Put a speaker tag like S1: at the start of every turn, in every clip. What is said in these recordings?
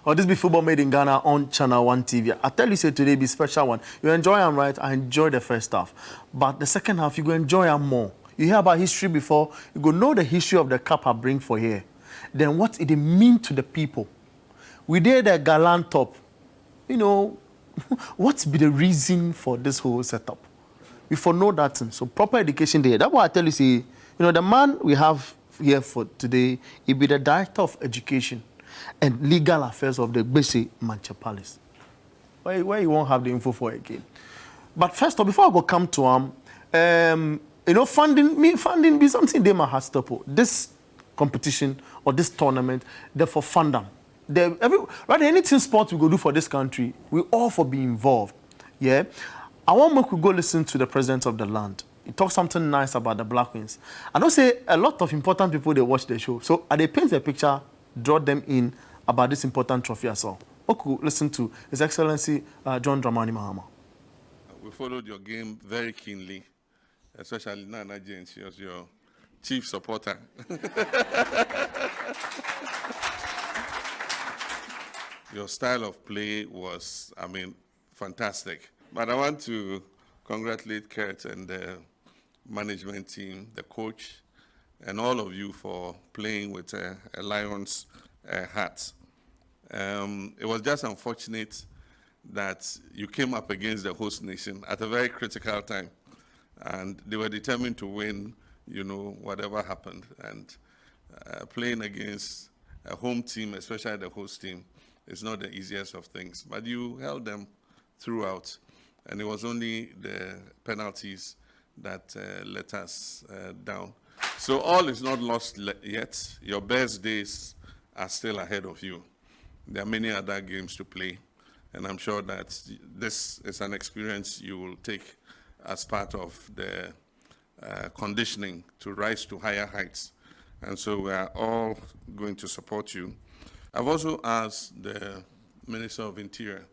S1: or this be Football Made in Ghana on Channel 1 TV. I tell you, say today be special one. You enjoy them, right? I enjoy the first half. But the second half, you go enjoy them more. You hear about history before, you go know the history of the cup I bring for here. Then what it mean to the people. We did a gallant top. You know, what's be the reason for this whole setup? We for know that thing. So proper education there. That's why I tell you, see, you know, the man we have here for today, he be the Director of Education and Legal Affairs of the Gbese Mantse Palace. Where you won't have the info for again. But first of all, before I go come to you know, funding be something they might have stopped. This competition or this tournament, therefore fund them. Rather anything sport we go do for this country, we all for be involved. Yeah. I want to go listen to the president of the land. He talks something nice about the Black Queens. I don't say a lot of important people they watch the show. So they paint a picture, draw them in about this important trophy as well. Okay, listen to His Excellency John Dramani Mahama.
S2: We followed your game very keenly, especially Nana Jane. She was your chief supporter. Your style of play was, I mean, fantastic. But I want to congratulate Kurt and the management team, the coach, and all of you for playing with a Lions hat. It was just unfortunate that you came up against the host nation at a very critical time. And they were determined to win, you know, whatever happened. And playing against a home team, especially the host team, is not the easiest of things. But you held them throughout. And it was only the penalties that let us down. So all is not lost yet. Your best days are still ahead of you. There are many other games to play. And I'm sure that this is an experience you will take as part of the conditioning to rise to higher heights. And so we are all going to support you. I've also asked the Minister of Interior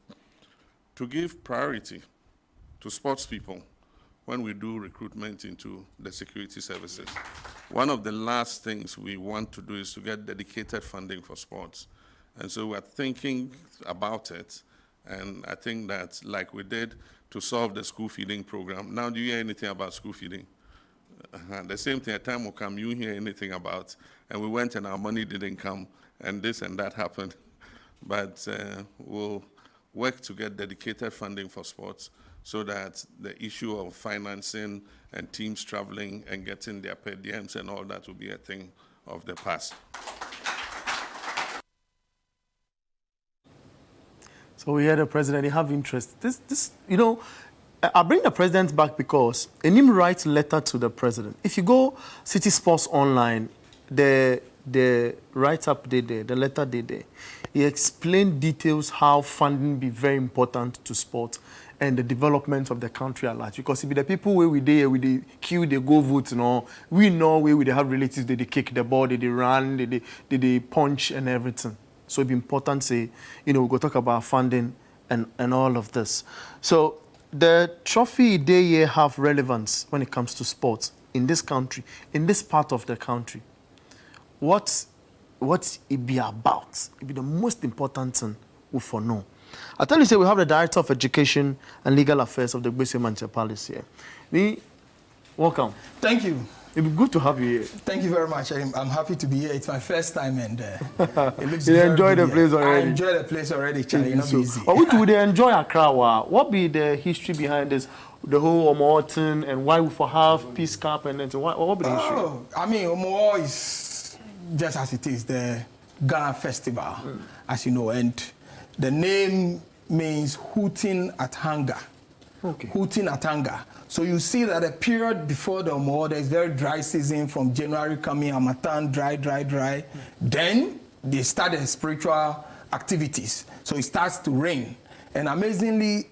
S2: to give priority to sports people when we do recruitment into the security services. One of the last things we want to do is to get dedicated funding for sports. And so we're thinking about it. And I think that, like we did to solve the school feeding program, now do you hear anything about school feeding? The same thing, a time will come, you hear anything about, and we went and our money didn't come, and this and that happened. But we'll work to get dedicated funding for sports so that the issue of financing and teams traveling and getting their per diems and all that will be a thing of the past.
S1: So we heard the president, they have interest. This, you know, I bring the president back because Enim writes a letter to the president. If you go Citi Sports Online, the write-up they there, the letter they there, he explained details how funding be very important to sport and the development of the country at large. Because if the people where we there, with the queue, they go vote, you know, we know where they have relatives, they kick the ball, they run, they punch and everything. So it's important to say, you know, we go talk about funding and all of this. So the trophy they here have relevance when it comes to sports in this country, in this part of the country. What it be about? It be the most important thing we for know. I tell you, say we have the Director of Education and Legal Affairs of the Gbese Mantse Palace here. Welcome.
S3: Thank you.
S1: It'd be good to have you here.
S3: Thank you very much. I'm happy to be here. It's my first time, and it looks
S1: you enjoy the place already.
S3: I enjoy the place already, Charlie. Not easy.
S1: But would they enjoy Accra? What be the history behind this, the whole Homowo thing, and why we for have Peace Cup and then what be the history?
S3: Oh, I mean, Homowo is just as it is the Ghana festival, as you know, and the name means hooting at hunger. Okay. Hooting at hunger. So you see that a period before the Homowo, there's very dry season from January coming, Harmattan, dry. Then they start the spiritual activities. So it starts to rain. And amazingly,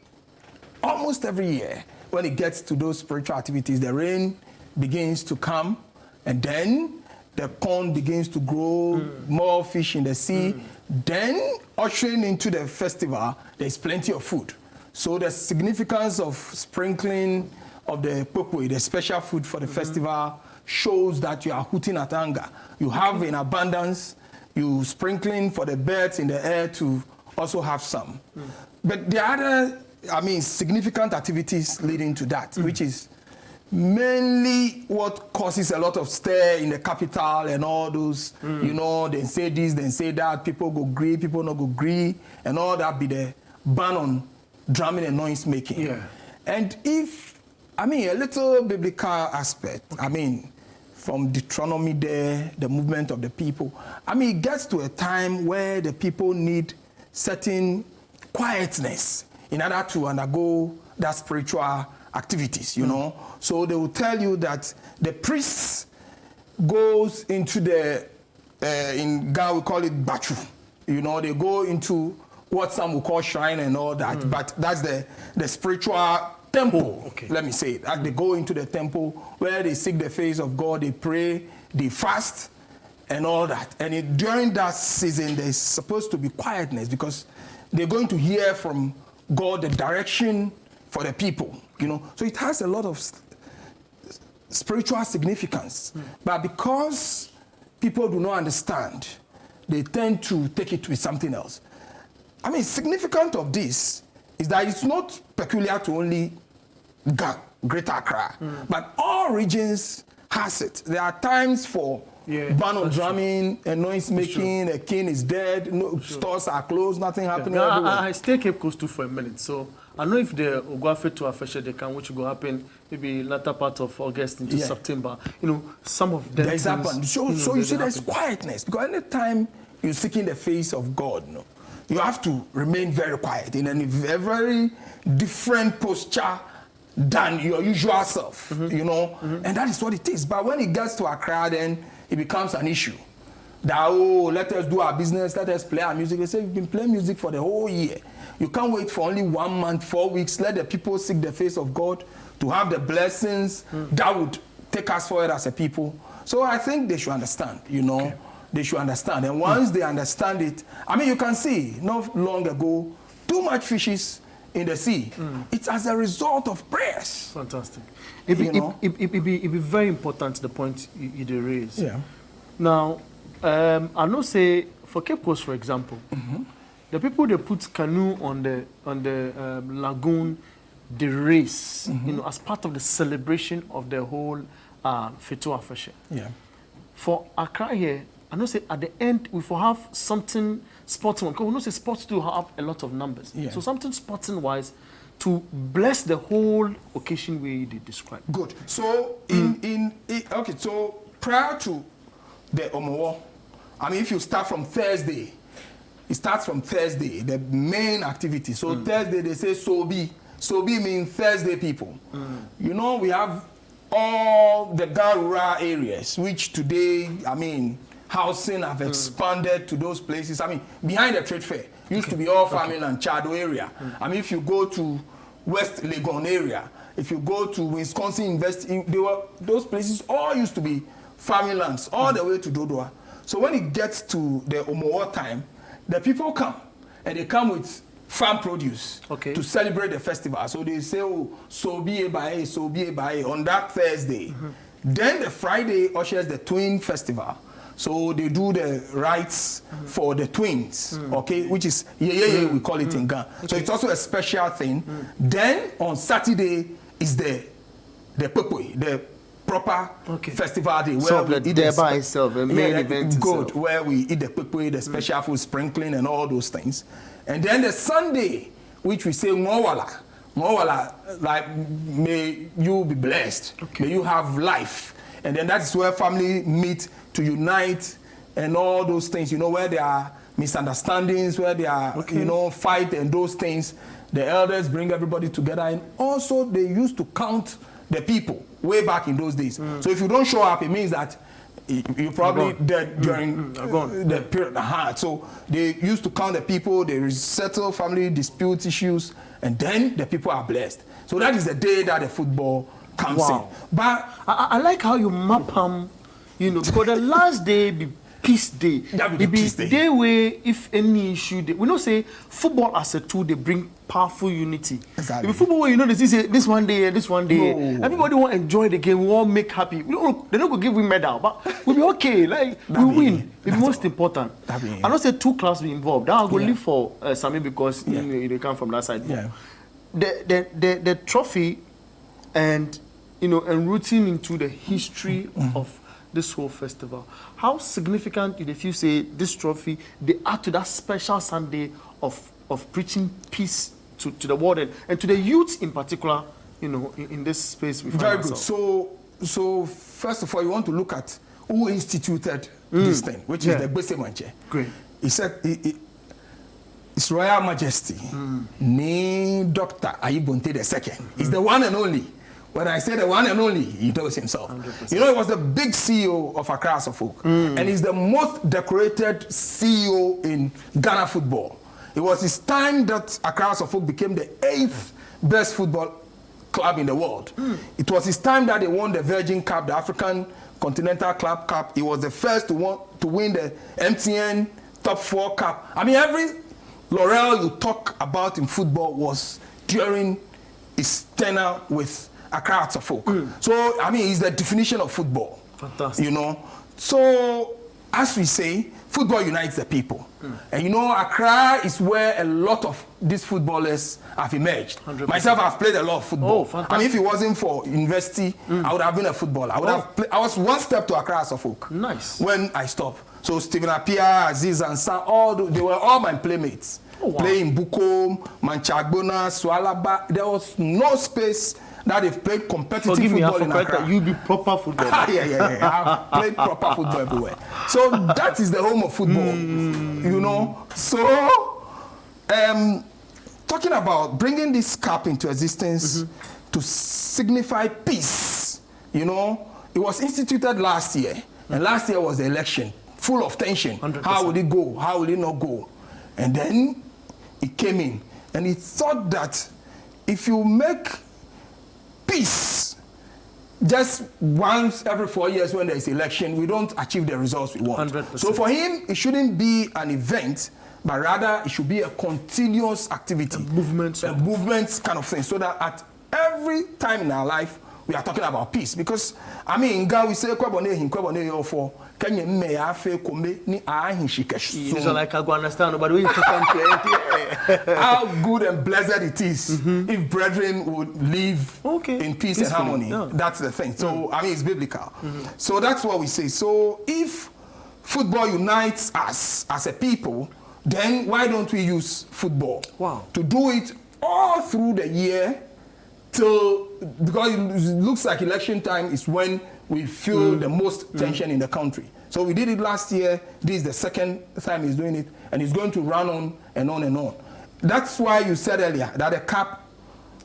S3: almost every year, when it gets to those spiritual activities, the rain begins to come, and then the pond begins to grow, more fish in the sea. Then, ushering into the festival, there's plenty of food. So the significance of sprinkling of the pokwe, the special food for the festival, shows that you are hooting at hunger. You have in abundance, you sprinkling for the birds in the air to also have some. But the other, significant activities leading to that, which is mainly what causes a lot of stir in the capital and all those, they say this, they say that, people go agree, people not go agree, and all that be the ban on drumming and noise making.
S1: Yeah.
S3: And if, a little biblical aspect, from Deuteronomy there, the movement of the people, it gets to a time where the people need certain quietness in order to undergo that spiritual activities, So they will tell you that the priests goes into the, in Ghana we call it Bachu. They go into what some will call shrine and all that, but that's the spiritual temple, let me say it. Like they go into the temple where they seek the face of God, they pray, they fast, and all that. And during that season, there's supposed to be quietness because they're going to hear from God the direction for the people, So it has a lot of spiritual significance. But because people do not understand, they tend to take it with something else. Significant of this is that it's not peculiar to only Greater Accra, but all regions has it. There are times for ban on drumming and noise making, a king is dead, stores are closed, nothing happening everywhere.
S1: I stay Cape Coast too for a minute, so I know if the Ogwafe to Afeshe they can, which will happen maybe latter part of August into September, some of them
S3: things happen. So you see there's quietness, because any time you're seeking the face of God, you have to remain very quiet in a very different posture than your usual self, and that is what it is. But when it gets to Accra, then it becomes an issue. That, let us do our business, let us play our music. They say, you've been playing music for the whole year. You can't wait for only 1 month, 4 weeks. Let the people seek the face of God to have the blessings that would take us forward as a people. So I think they should understand, They should understand. And once they understand it, you can see, not long ago, too much fishes in the sea. It's as a result of prayers.
S1: Fantastic. It'd be very important, the point you raise.
S3: Yeah.
S1: Now, I know say, for Cape Coast, for example, the people they put canoe on the lagoon, they race, as part of the celebration of the whole Fetu Afeshe.
S3: Yeah.
S1: For Accra here, I know say at the end we will have something sporting, because we know say sports do have a lot of numbers.
S3: Yeah.
S1: So something sporting wise to bless the whole occasion we describe.
S3: Good. So so prior to the Homowo, if you start from Thursday, it starts from Thursday, the main activity. So Thursday they say Sobi. Sobi means Thursday people. We have all the Garura areas, which today, housing have expanded to those places. Behind the trade fair, used to be all family and Chado area. If you go to West Legon area, if you go to Wisconsin University, those places all used to be family lands, all the way to Dodoa. So when it gets to the Homowo time, the people come, and they come with farm produce to celebrate the festival. So they say, Sobi Ebae on that Thursday. Then the Friday ushers the Twin Festival. So they do the rites for the twins, which is we call it in Ghana. So it's also a special thing. Then on Saturday is the Pepwe, the proper festival day where we eat
S1: the main event
S3: good, where we eat the Pepwe, the special food sprinkling and all those things. And then the Sunday, which we say Mwawala, like may you be blessed, may you have life. And then that's where family meet to unite and all those things, where there are misunderstandings, where there are, fight and those things. The elders bring everybody together. And also they used to count the people way back in those days. So if you don't show up, it means that you probably dead during the period. So they used to count the people, they settle family dispute issues, and then the people are blessed. So that is the day that the football comes in. But
S1: I like how you map because the last day be peace day.
S3: That be the peace day.
S1: Day where if any issue, we don't say football as a tool, they bring powerful unity.
S3: Exactly.
S1: If football, you know, they say this one day, this one day. No. Everybody want to enjoy the game. We all make happy. They're not going to give we medal, but we'll be okay. Like we win. It's most important. I don't say two clubs be involved. I'll go live for Sami because they come from that side.
S3: Yeah.
S1: The trophy and enrooting into the history of this whole festival. How significant if you say this trophy they add to that special Sunday of preaching peace to the world and to the youth in particular, in this space we find ourselves.
S3: Very good. So first of all, you want to look at who instituted this thing, which is the Gbese Mantse.
S1: Great.
S3: He said His Royal Majesty, Dr. Ayibonte II, is the one and only. When I say the one and only, he knows himself. 100%. He was the big CEO of Accra House of Folk, and he's the most decorated CEO in Ghana football. It was his time that Accra House of Folk became the 8th best football club in the world. It was his time that they won the Virgin Cup, the African Continental Club Cup. He was the first to win the MTN Top 4 Cup. I mean, every laurel you talk about in football was during his tenure with Accra House of Folk. So, I mean, he's the definition of football.
S1: Fantastic.
S3: So, as we say, football unites the people. And Accra is where a lot of these footballers have emerged.
S1: 100%.
S3: Myself, I've played a lot of football.
S1: Oh, fantastic.
S3: I mean, if it wasn't for university, I would have been a footballer. I was one step to Accra House of Folk.
S1: Nice.
S3: When I stopped. So Stephen Appiah, Aziz and Sam, they were all my playmates.
S1: Oh, wow.
S3: Playing Bukom, Manchagbona, Swalaba. There was no space that they've played competitive football in Accra.
S1: You be proper football.
S3: Yeah. I've played proper football everywhere. So that is the home of football, So, talking about bringing this cup into existence to signify peace, it was instituted last year. And last year was the election, full of tension.
S1: 100%.
S3: How will it go? How will it not go? And then it came in. And he thought that if you make peace just once every 4 years when there is election, we don't achieve the results we want.
S1: 100%.
S3: So for him, it shouldn't be an event, but rather it should be a continuous activity. A movement kind of thing. So that at every time in our life, we are talking about peace. Because, I mean, in Ghana, we say,
S1: so like I go understand, but we need to come to
S3: how good and blessed it is if brethren would live in peace and harmony. Yeah. That's the thing. So, I mean, it's biblical. So that's what we say. So if football unites us as a people, then why don't we use football to do it all through the year because it looks like election time is when we feel the most tension in the country. So we did it last year. This is the second time he's doing it, and it's going to run on and on and on. That's why you said earlier that the cup,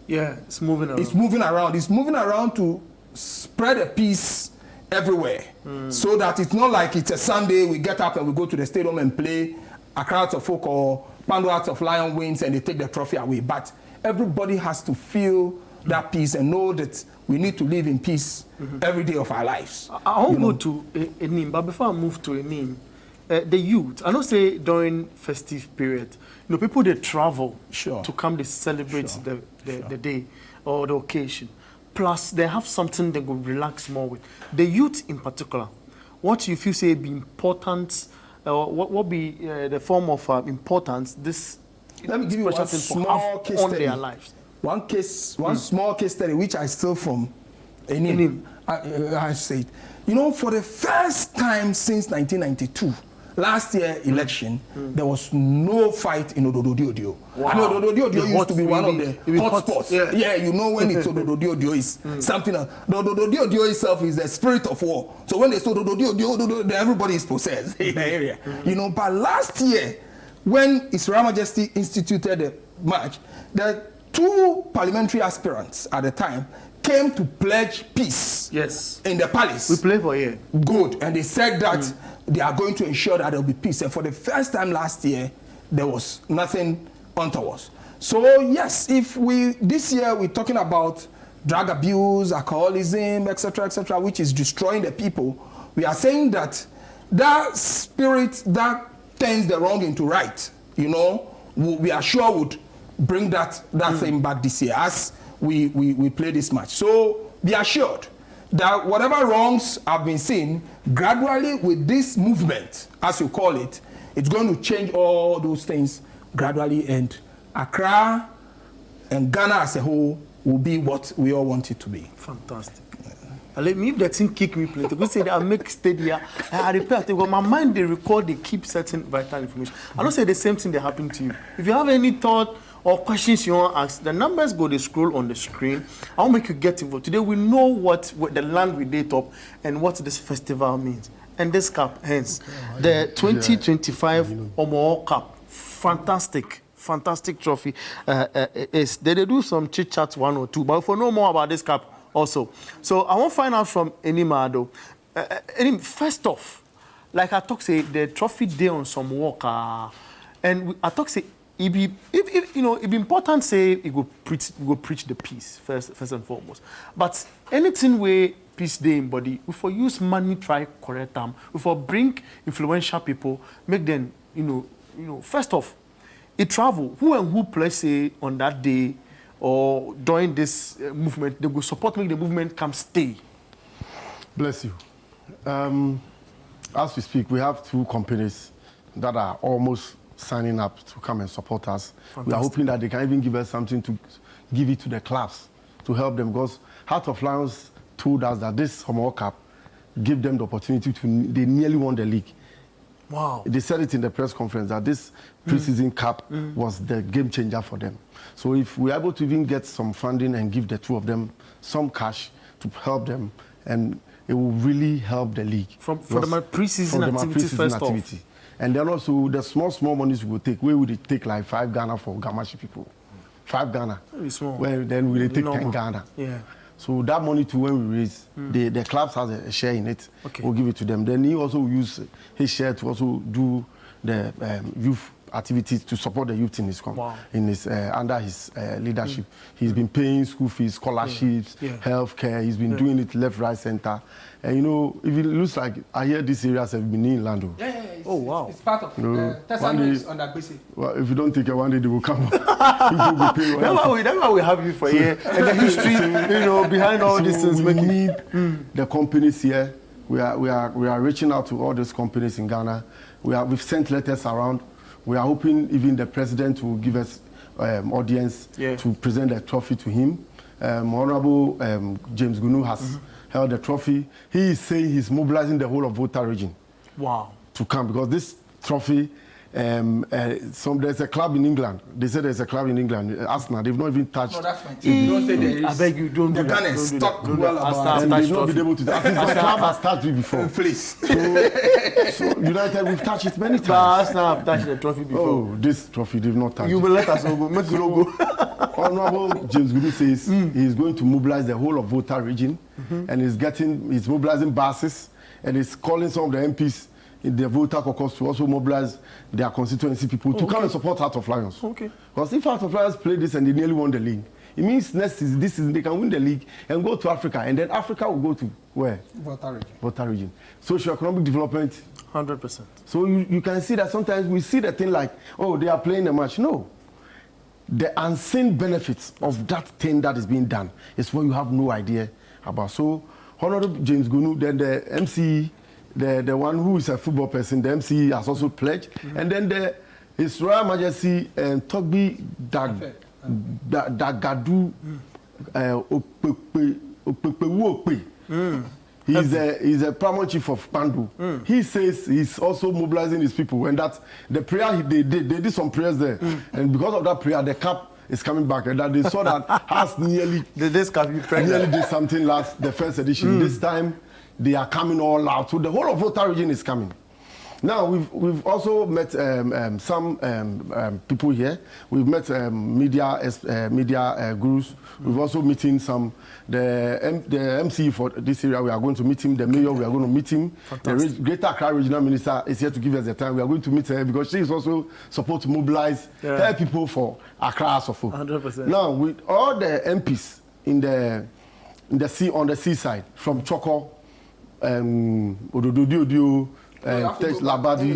S1: it's moving around.
S3: It's moving around. It's moving around to spread a peace everywhere, so that it's not like it's a Sunday we get up and we go to the stadium and play Accra House of Folk or Pando Hearts of Lion wins and they take the trophy away. But everybody has to feel that peace and know that we need to live in peace every day of our lives.
S1: I won't go to Enim, but before I move to Enim, the youth, I know say during festive period, people they travel to come to celebrate the day or the occasion. Plus, they have something they go relax more with. The youth in particular, what you feel say be important, what be the form of importance this
S3: Let me give you one small case study.
S1: Their lives.
S3: One small case study which I stole from Enim. I said, for the first time since 1992, last year election, there was no fight in Ododo-Odio. Wow. I know Ododo-Odio used to be one of the hot spots. Yeah, when it's Ododo-Odio is something else. Ododo-Odio itself is the spirit of war. So when they say Ododo-Odio, everybody is possessed in the area. But last year, when His Royal Majesty instituted the march, the 2 parliamentary aspirants at the time came to pledge peace in the palace.
S1: We play for here.
S3: Good. And they said that they are going to ensure that there will be peace. And for the first time last year, there was nothing untoward. So yes, this year we're talking about drug abuse, alcoholism, etc., which is destroying the people. We are saying that that spirit that turns the wrong into right, you know, we are sure would bring that thing back this year as we play this match. So be assured that whatever wrongs have been seen, gradually with this movement, as you call it, it's going to change all those things gradually, and Accra and Ghana as a whole will be what we all want it to be.
S1: Fantastic. Let me, if the thing kick me plenty, go say I make stadia, I repair things. My mind, they record, they keep certain vital information. I don't say the same thing that happened to you. If you have any thought or questions you want to ask, the numbers go, they scroll on the screen. I'll make you get involved. Today we know what the land we date up and what this festival means. And this cup, hence, the 2025 Homowo Cup. Fantastic trophy. Is they do some chit chats 1 or 2, but if we know more about this cup also. So I want to find out from Enima though. First off, like I talk say the trophy day on some walk, and I talk say it be important say it go preach the peace first and foremost. But anything where peace day in body, if we use money try correct them, if we bring influential people, make them first off. It travel. Who and who play say on that day or during this movement, they will support make the movement come stay.
S4: Bless you. As we speak, we have 2 companies that are almost signing up to come and support us. Fantastic. We are hoping that they can even give us something to give it to the clubs to help them, because Heart of Lions told us that this Homowo Cup gave them the opportunity they nearly won the league.
S1: Wow.
S4: They said it in the press conference that this pre-season cup was the game changer for them. So if we're able to even get some funding and give the 2 of them some cash to help them, and it will really help the league.
S1: For the pre-season activity.
S4: And then also the small monies we will take. Where would it take like 5 Ghana for Gamashi people? 5 Ghana.
S1: Very small.
S4: Well, then we'll take 10 Ghana.
S1: Yeah.
S4: So that money too, when we raise, the clubs has a share in it. Okay. We'll give it to them. Then he also will use his share to also do the youth activities to support the youth in his under his leadership. He's been paying school fees, scholarships, healthcare. He's been doing it left, right, center. And if it looks like I hear these areas have been in Lando.
S1: Oh wow!
S3: It's part of Tessaments under Gbese.
S4: Well, if you don't take it, one day they will come.
S1: That's why we have you for here. And the history, behind all these things.
S4: We need the companies here. We are reaching out to all those companies in Ghana. We've sent letters around. We are hoping even the president will give us audience to present the trophy to him. Honorable James Gunu has held the trophy. He is saying he's mobilizing the whole of Volta region.
S1: Wow.
S4: To come, because this trophy, there's a club in England. They said there's a club in England, Arsenal. They've not even touched.
S3: No, that's my team. Don't say there is.
S1: I beg you, don't do that.
S3: Ghana talk well about
S4: and they've not been able to. I think the club has touched it before.
S3: Please.
S4: So United, we've touched it many times.
S1: Arsenal have touched the trophy before.
S4: Oh, this trophy, they've not touched it.
S1: You will let us go. Make the logo.
S4: Honorable James Guru says he's going to mobilize the whole of Volta region, and he's mobilizing buses, and he's calling some of the MPs in the Volta caucus to also mobilize their constituency people to come and support Heart of Lions. Okay. Because if Heart of Lions play this and they nearly won the league, it means this season they can win the league and go to Africa, and then Africa will go to where? Volta region. Socio-economic development.
S1: 100%.
S4: So you can see that sometimes we see the thing like, oh, they are playing a match. No. The unseen benefits of that thing that is being done is what you have no idea about. So, Honorable James Gunu, then the MC, the one who is a football person, the MC has also pledged. And then His Royal Majesty Togbi Dagadu Opepewu. He's a paramount chief of Pandu. He says he's also mobilizing his people, and that the prayer they did some prayers there, and because of that prayer, the cup is coming back, and that they saw that has nearly did something the first edition. This time they are coming all out, so the whole of Volta region is coming. Now we've also met some people here. We've met media gurus. We've also meeting the MC for this area. We are going to meet him. The mayor, we are going to meet him. Fantastic. The Greater Accra Regional Minister is here to give us the time. We are going to meet her because she is also supposed to mobilize her people for Accra Asofo.
S1: 100%.
S4: Now with all the MPs on the seaside, from Choko, Odododio, Labadi.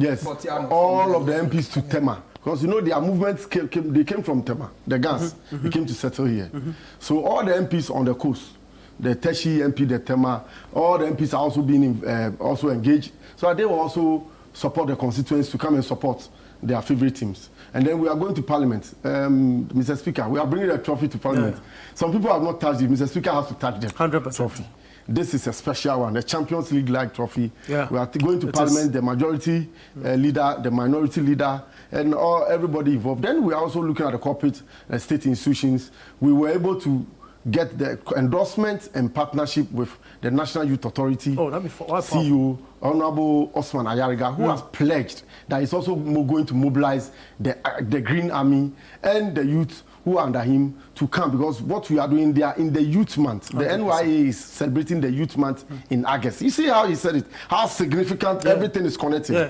S4: Yes, all of the MPs to Tema. Because you know their movements they came from Tema. The Gans, they came to settle here. So all the MPs on the coast, the Teshi MP, the Tema, all the MPs are also being also engaged. So they will also support the constituents to come and support their favorite teams. And then we are going to Parliament. Mr. Speaker, we are bringing the trophy to Parliament. Some people have not touched it. Mr. Speaker has to touch the 100% trophy. This is a special one, the Champions League-like trophy. Yeah. We are going to Parliament, the majority leader, the minority leader, and everybody involved. Then we are also looking at the corporate state institutions. We were able to get the endorsement and partnership with the National Youth Authority, CEO, Honorable Osman Ayariga, who has pledged that he's also going to mobilize the Green Army and the youth who are under him to come, because what we are doing there in the Youth Month, the NYA is celebrating the Youth Month in August. You see how he said it, how significant everything is connected. Yeah.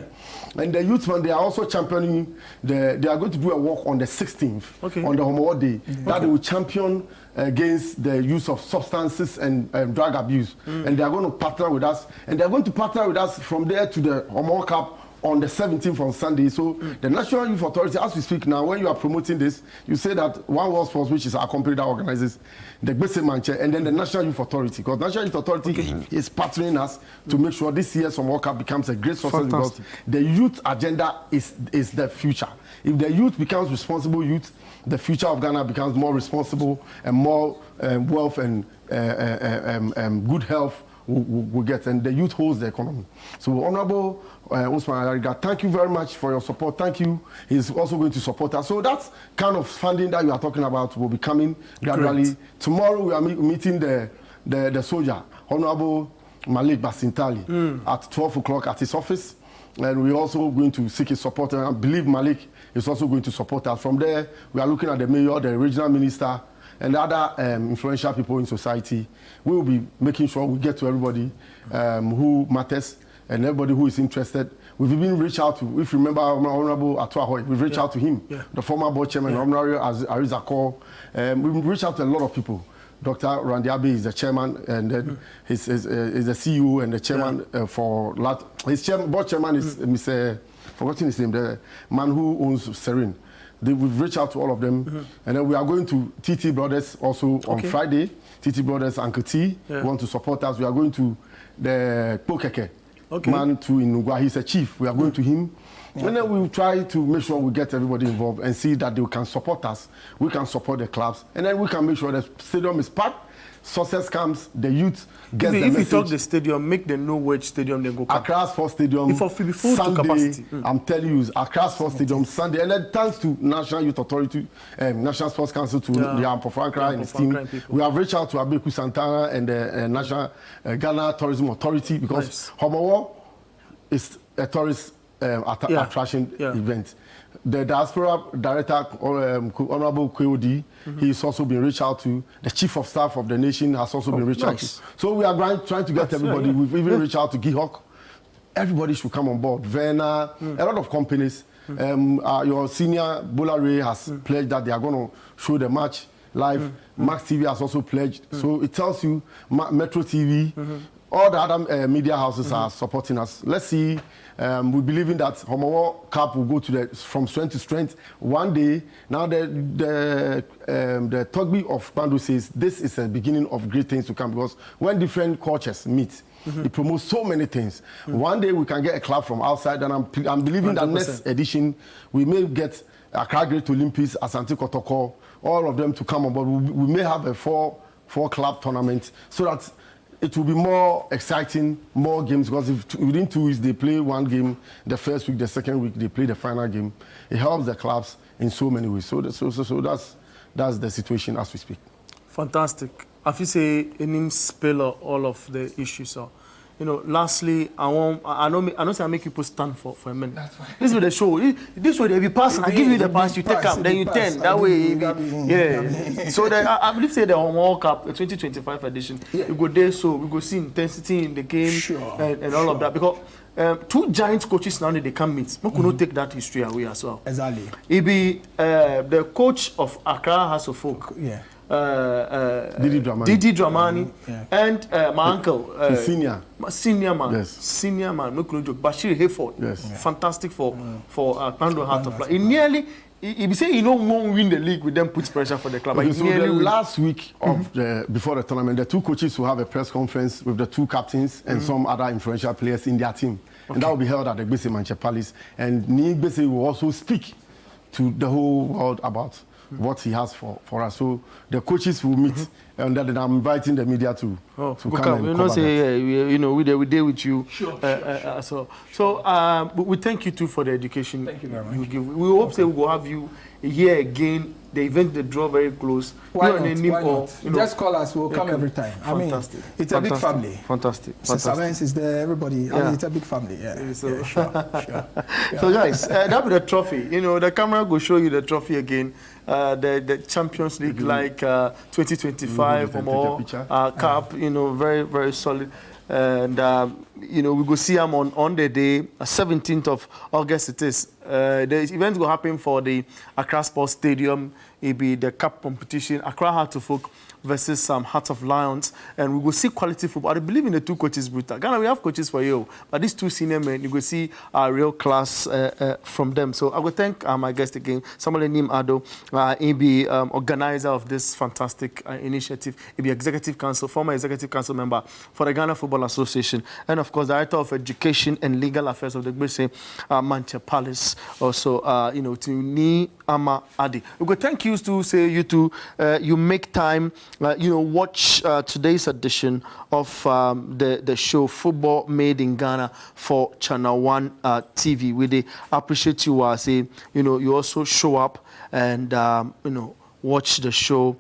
S4: And the Youth Month, they are also championing, they are going to do a walk on the 16th, on the Homowo Day, that they will champion against the use of substances and drug abuse. And they are going to partner with us, and they are going to partner with us from there to the Homowo Cup on the 17th on Sunday. So the National Youth Authority, as we speak now, when you are promoting this, you say that One World Sports, which is our company that organizes the Gbese Mantse, and then the National Youth Authority, because National Youth Authority is partnering us to make sure this year's World Cup becomes a great success, because the youth agenda is the future. If the youth becomes responsible youth, the future of Ghana becomes more responsible, and more wealth and good health will get, and the youth holds the economy. So Honorable Osman Ayariga, thank you very much for your support. Thank you. He's also going to support us. So that kind of funding that you are talking about will be coming gradually. Great. Tomorrow we are meeting the soldier, Honorable Malik Basintali, at 12 o'clock at his office. And we're also going to seek his support. And I believe Malik is also going to support us. From there, we are looking at the mayor, the regional minister, and the other influential people in society. We will be making sure we get to everybody who matters and everybody who is interested. We've even reached out to, if you remember, Honorable Atuahoy, we've reached out to him, the former board chairman, Honorable Arizakor. We've reached out to a lot of people. Dr. Randy Abbey is the chairman, and then is the CEO and the chairman for his board chairman is Mr. Forgotten his name, the man who owns Serene. We've reached out to all of them, and then we are going to Citi Brothers also on Friday. Citi Brothers, Uncle T want to support us. We are going to the Pokeke man too in Nugua. He's a chief. We are going to him. And then we will try to make sure we get everybody involved and see that they can support us. We can support the clubs. And then we can make sure the stadium is packed. Success comes, the youth get the message. If you talk the stadium, make them know which stadium they go. Accra Sports Stadium, Sunday, I'm telling you, Accra Sports Stadium, Sunday. And then thanks to National Youth Authority, National Sports Council, to the Ampofrankra and his team. We have reached out to Abeku Santana and the National Ghana Tourism Authority, because Homowo is a tourist attraction event. The diaspora director, Honorable Kwodi, he's also been reached out to. The chief of staff of the nation has also been reached out to. So we are trying to get everybody. We've even reached out to Gihok. Everybody should come on board. Verna, a lot of companies. Your senior Bolare has pledged that they are going to show the match live. Max TV has also pledged. So it tells you, Metro TV, all the other media houses are supporting us. Let's see. We believe in that Homowo Cup will go to from strength to strength. One day, now the Togbi of Bandu says this is the beginning of great things to come, because when different cultures meet, it promotes so many things. One day we can get a club from outside, and I'm believing 100%. That next edition we may get Accra Great Olympics, Asante Kotoko, all of them to come on board. We may have a four club tournament, so that it will be more exciting, more games, because if within 2 weeks they play one game, the first week, the second week they play the final game. It helps the clubs in so many ways. So that's the situation as we speak. Fantastic. I feel say any spell all of the issues. So, lastly, I know say I make people stand for a minute. That's fine. This is the show. This way they be passing. I give you the pass, you take up, then you turn. That way, So I believe say the Homowo Cup, the 2025 edition, you go there, so we go see intensity in the game and all of that, because two giant coaches now they can meet. We could not take that history away as well. Exactly. It be the coach of Accra House of Folk. Didi
S1: Dramani, and my uncle, senior man,
S4: Yes.
S1: senior man, make no joke, Bashir Hayford,
S4: Yes.
S1: Fantastic for Pando Heart of Life. He nearly, he say he won't win the league with them, puts pressure for the club.
S4: Okay,
S1: But
S4: so
S1: he nearly
S4: the
S1: win.
S4: last week of before the tournament, the two coaches will have a press conference with the two captains and some other influential players in their team. And that will be held at the Gbese Mantse Palace. And Gbese will also speak to the whole world about what he has for us. So the coaches will meet, and then I'm inviting the media to come and cover
S1: say, we deal with you.
S3: Sure.
S1: So we thank you too for the education.
S3: Thank you very much.
S1: You give. We hope say we will have you here again. The event, they draw very close.
S3: Why not? Just call us. We'll come every time.
S1: Fantastic.
S3: I mean, it's a big family.
S1: Fantastic.
S3: Science is there. Everybody. I mean, it's a big family. Yeah.
S1: So,
S3: Sure.
S1: So guys, that be the trophy. The camera will show you the trophy again. The Champions League, like 2025 Homowo Cup. Very very solid. And we go see them on the day, 17th of August. It is. The event will happen for the Accra Sports Stadium. It be the cup competition. Accra Heart of Folk versus Heart of Lions, and we will see quality football. I believe in the two coaches, brutal. Ghana, we have coaches for you, but these two senior men, you will see real class from them. So I will thank my guest again, Samuel Nim Ado. He be organizer of this fantastic initiative. He be executive council, former executive council member for the Ghana Football Association, and of course, director of education and legal affairs of the Gbese Mantse Palace. Also, to Ni Ama Adi. We will thank you to say you two. You make time. Watch today's edition of the show Football Made in Ghana for Channel 1 TV. We appreciate you. You also show up and watch the show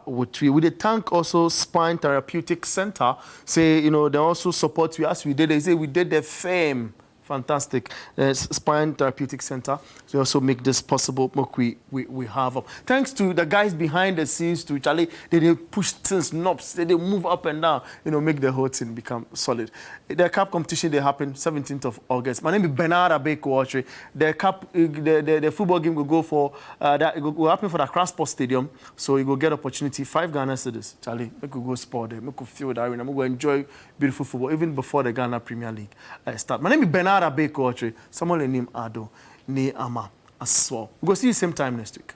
S1: with you. We thank also Spine Therapeutic Center. They also support you as we did. They say we did the fame. Fantastic. Spine Therapeutic Center. They also make this possible. We have up. Thanks to the guys behind the scenes, to Charlie, they push things, knobs, they move up and down, make the whole thing become solid. The cup competition, they happen 17th of August. My name is Bernard Abeko. The cup, the football game will go for, that it will happen for the Accra Sports Stadium. So you will get opportunity, 5 Ghana cedis. Charlie, we could go sport there, we could feel that arena, we will enjoy beautiful football, even before the Ghana Premier League start. My name is Bernard Abeko. Someone named Ado, Ne Ama, as well. We'll see you same time next week.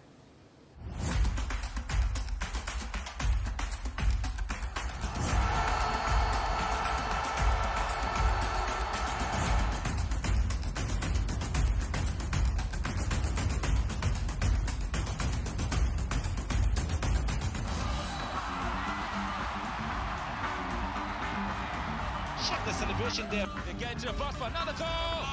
S5: Shot the celebration there. Again to a pass for another goal.